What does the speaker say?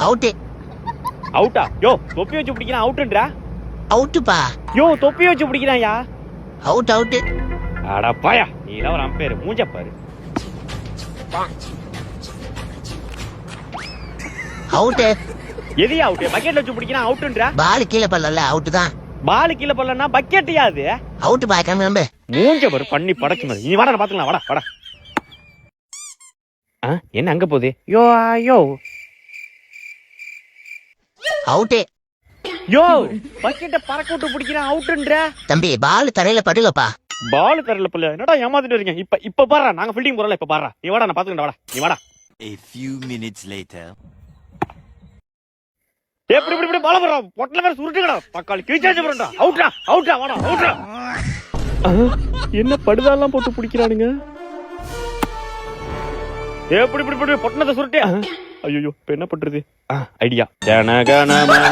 Out. அவுட்டா? யோ தொப்பி வச்சு பிடிக்கிறான் அவுட்ன்றா. அவுட்டுப்பா. யோ தொப்பி வச்சு பிடிக்கிறான்யா. Out out. அடப்பாயா நீ தான் ஒரு அம்பேர் மூஞ்ச பாரு. அவுட். எதியா அவுட்? பக்கெட் வச்சு பிடிக்கிறான் அவுட்ன்றா. பால் கீழே பல்லல அவுட் தான். பால் கீழ பல்லனா பக்கெட்யா அது? அவுட் பா கம்பி. மூஞ்ச பாரு பண்ணி படக்கு மாதிரி. நீ வாடா பாத்துக்கலாம் வாடா வாடா. என்ன அங்க போகுது? யோ யோ அவுட். யோ பக்கெட்ட பறக்க விட்டு பிடிக்கிறான் அவுட்ன்ற. தம்பி பால் தரையில படலப்பா. பால் தரல பல்ல. என்னடா ஏமாத்திட்டு இருக்கீங்க? இப்ப பாறா நாங்க ஃபீல்டிங் போறல இப்ப பாறா. நீ வாடா நான் பாத்துக்கறேன் வாடா. நீ வாடா. A few minutes later. இப்படி பால போறா. பொட்டல வேற சுருட்டுங்கடா. தக்காளி கீச்சாச்சு போறடா. அவுட்ரா அவுட்ரா வாடா அவுட்ரா. என்ன படுதாலாம் போட்டு பிடிக்கிறானுங்க? இப்படி பொட்டனத சுருட்டே. ஐயோ இப்ப என்ன பண்றது? ஐடியா. ஜனகணமன